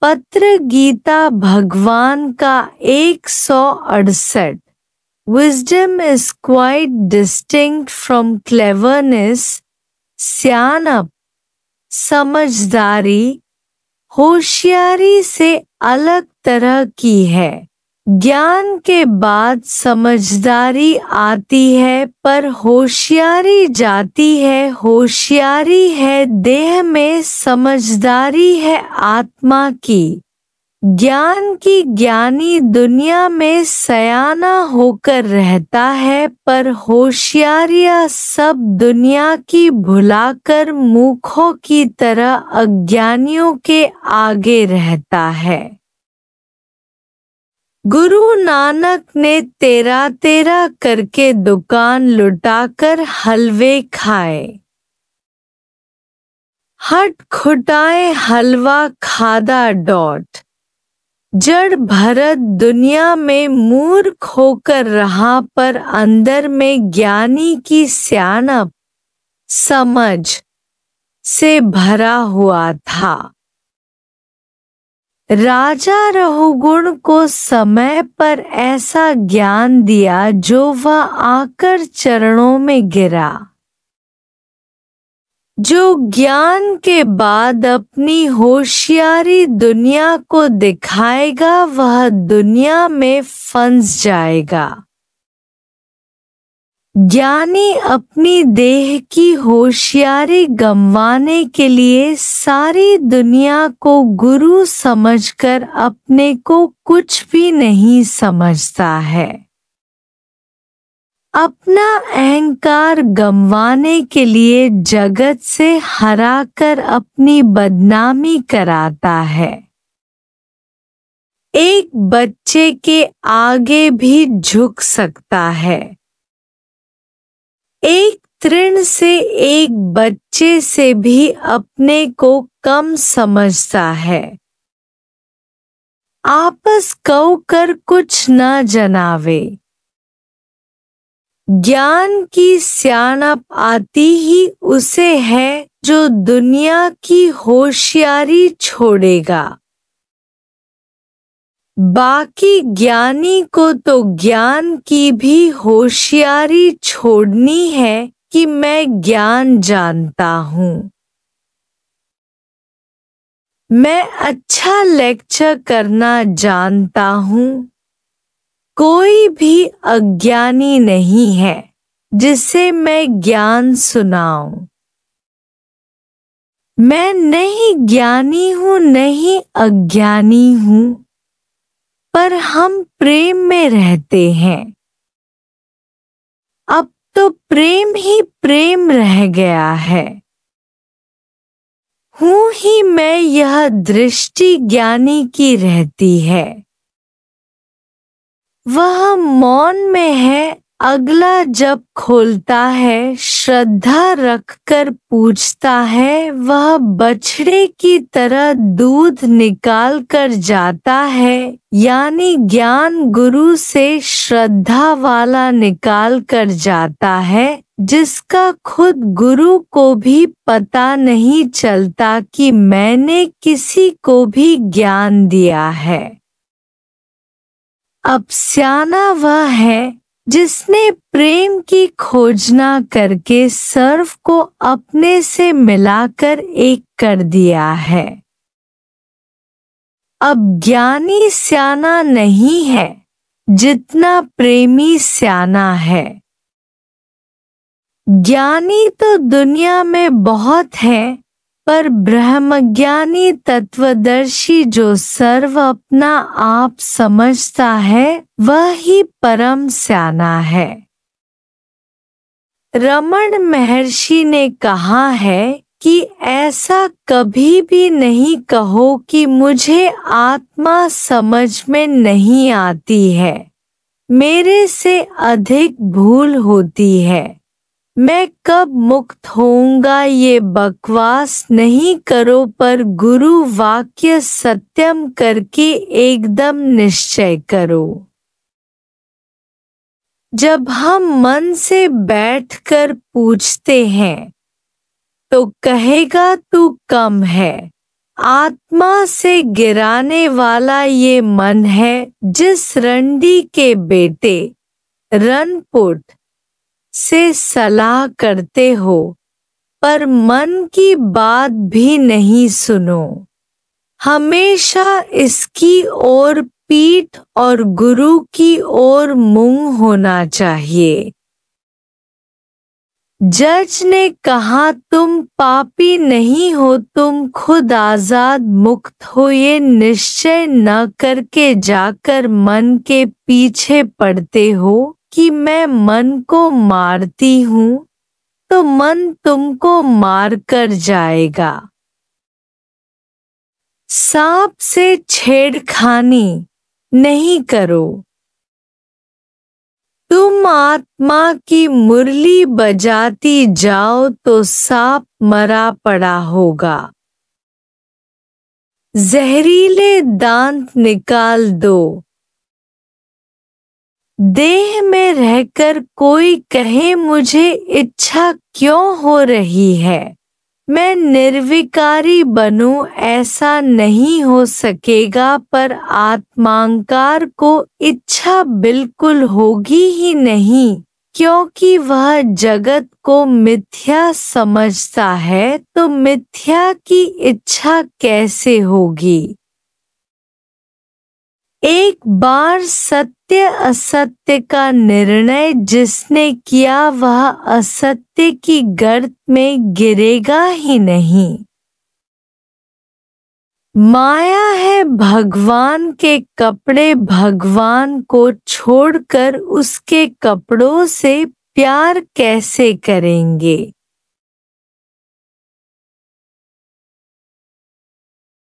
पत्र गीता भगवान का 168। Wisdom is quite distinct from cleverness. सियानप, समझदारी, होशियारी से अलग तरह की है। ज्ञान के बाद समझदारी आती है, पर होशियारी जाती है। होशियारी है देह में, समझदारी है आत्मा की। ज्ञान की ज्ञानी दुनिया में सयाना होकर रहता है, पर होशियारियाँ सब दुनिया की भुलाकर मूर्खों की तरह अज्ञानियों के आगे रहता है। गुरु नानक ने 13 करके दुकान लुटाकर हलवे खाए। हट खुटाए हलवा खादा डॉट। जड़ भरत दुनिया में मूर्ख होकर रहा, पर अंदर में ज्ञानी की सियानप, समझ से भरा हुआ था। राजा रहुगुण को समय पर ऐसा ज्ञान दिया जो वह आकर चरणों में गिरा। जो ज्ञान के बाद अपनी होशियारी दुनिया को दिखाएगा, वह दुनिया में फंस जाएगा। ज्ञानी अपनी देह की होशियारी गंवाने के लिए सारी दुनिया को गुरु समझकर अपने को कुछ भी नहीं समझता है। अपना अहंकार गंवाने के लिए जगत से हराकर अपनी बदनामी कराता है। एक बच्चे के आगे भी झुक सकता है। एक तृण से, एक बच्चे से भी अपने को कम समझता है। आपस कौ कर कुछ न जनावे। ज्ञान की सियानप आती ही उसे है जो दुनिया की होशियारी छोड़ेगा। बाकी ज्ञानी को तो ज्ञान की भी होशियारी छोड़नी है कि मैं ज्ञान जानता हूँ। मैं अच्छा लेक्चर करना जानता हूँ। कोई भी अज्ञानी नहीं है जिसे मैं ज्ञान सुनाऊं। मैं नहीं ज्ञानी हूँ, नहीं अज्ञानी हूँ, पर हम प्रेम में रहते हैं। अब तो प्रेम ही प्रेम रह गया है। हूँ ही मैं, यह दृष्टि ज्ञानी की रहती है। वह मौन में है, अगला जब खोलता है, श्रद्धा रखकर पूछता है, वह बछड़े की तरह दूध निकाल कर जाता है। यानी ज्ञान गुरु से श्रद्धा वाला निकाल कर जाता है, जिसका खुद गुरु को भी पता नहीं चलता कि मैंने किसी को भी ज्ञान दिया है। अब सियाना वह है जिसने प्रेम की खोजना करके सर्व को अपने से मिलाकर एक कर दिया है। अब ज्ञानी सियाना नहीं है जितना प्रेमी सियाना है। ज्ञानी तो दुनिया में बहुत है, पर ब्रह्मज्ञानी तत्वदर्शी जो सर्व अपना आप समझता है, वह ही परम सियाना है। रमण महर्षि ने कहा है कि ऐसा कभी भी नहीं कहो कि मुझे आत्मा समझ में नहीं आती है, मेरे से अधिक भूल होती है, मैं कब मुक्त होऊंगा। ये बकवास नहीं करो, पर गुरु वाक्य सत्यम करके एकदम निश्चय करो। जब हम मन से बैठकर पूछते हैं तो कहेगा तू कम है, आत्मा से गिराने वाला ये मन है जिस रंडी के बेटे रनपुट से सलाह करते हो, पर मन की बात भी नहीं सुनो। हमेशा इसकी ओर पीठ और गुरु की ओर मुंह होना चाहिए। जज ने कहा तुम पापी नहीं हो, तुम खुद आजाद मुक्त हो। ये निश्चय न करके जाकर मन के पीछे पड़ते हो कि मैं मन को मारती हूँ, तो मन तुमको मार कर जाएगा। सांप से छेड़खानी नहीं करो। तुम आत्मा की मुरली बजाती जाओ तो सांप मरा पड़ा होगा। जहरीले दांत निकाल दो। देह में रहकर कोई कहे मुझे इच्छा क्यों हो रही है, मैं निर्विकारी बनूं, ऐसा नहीं हो सकेगा। पर आत्मांकार को इच्छा बिल्कुल होगी ही नहीं, क्योंकि वह जगत को मिथ्या समझता है, तो मिथ्या की इच्छा कैसे होगी। एक बार सत्य असत्य का निर्णय जिसने किया वह असत्य की गर्त में गिरेगा ही नहीं। माया है भगवान के कपड़े, भगवान को छोड़कर उसके कपड़ों से प्यार कैसे करेंगे।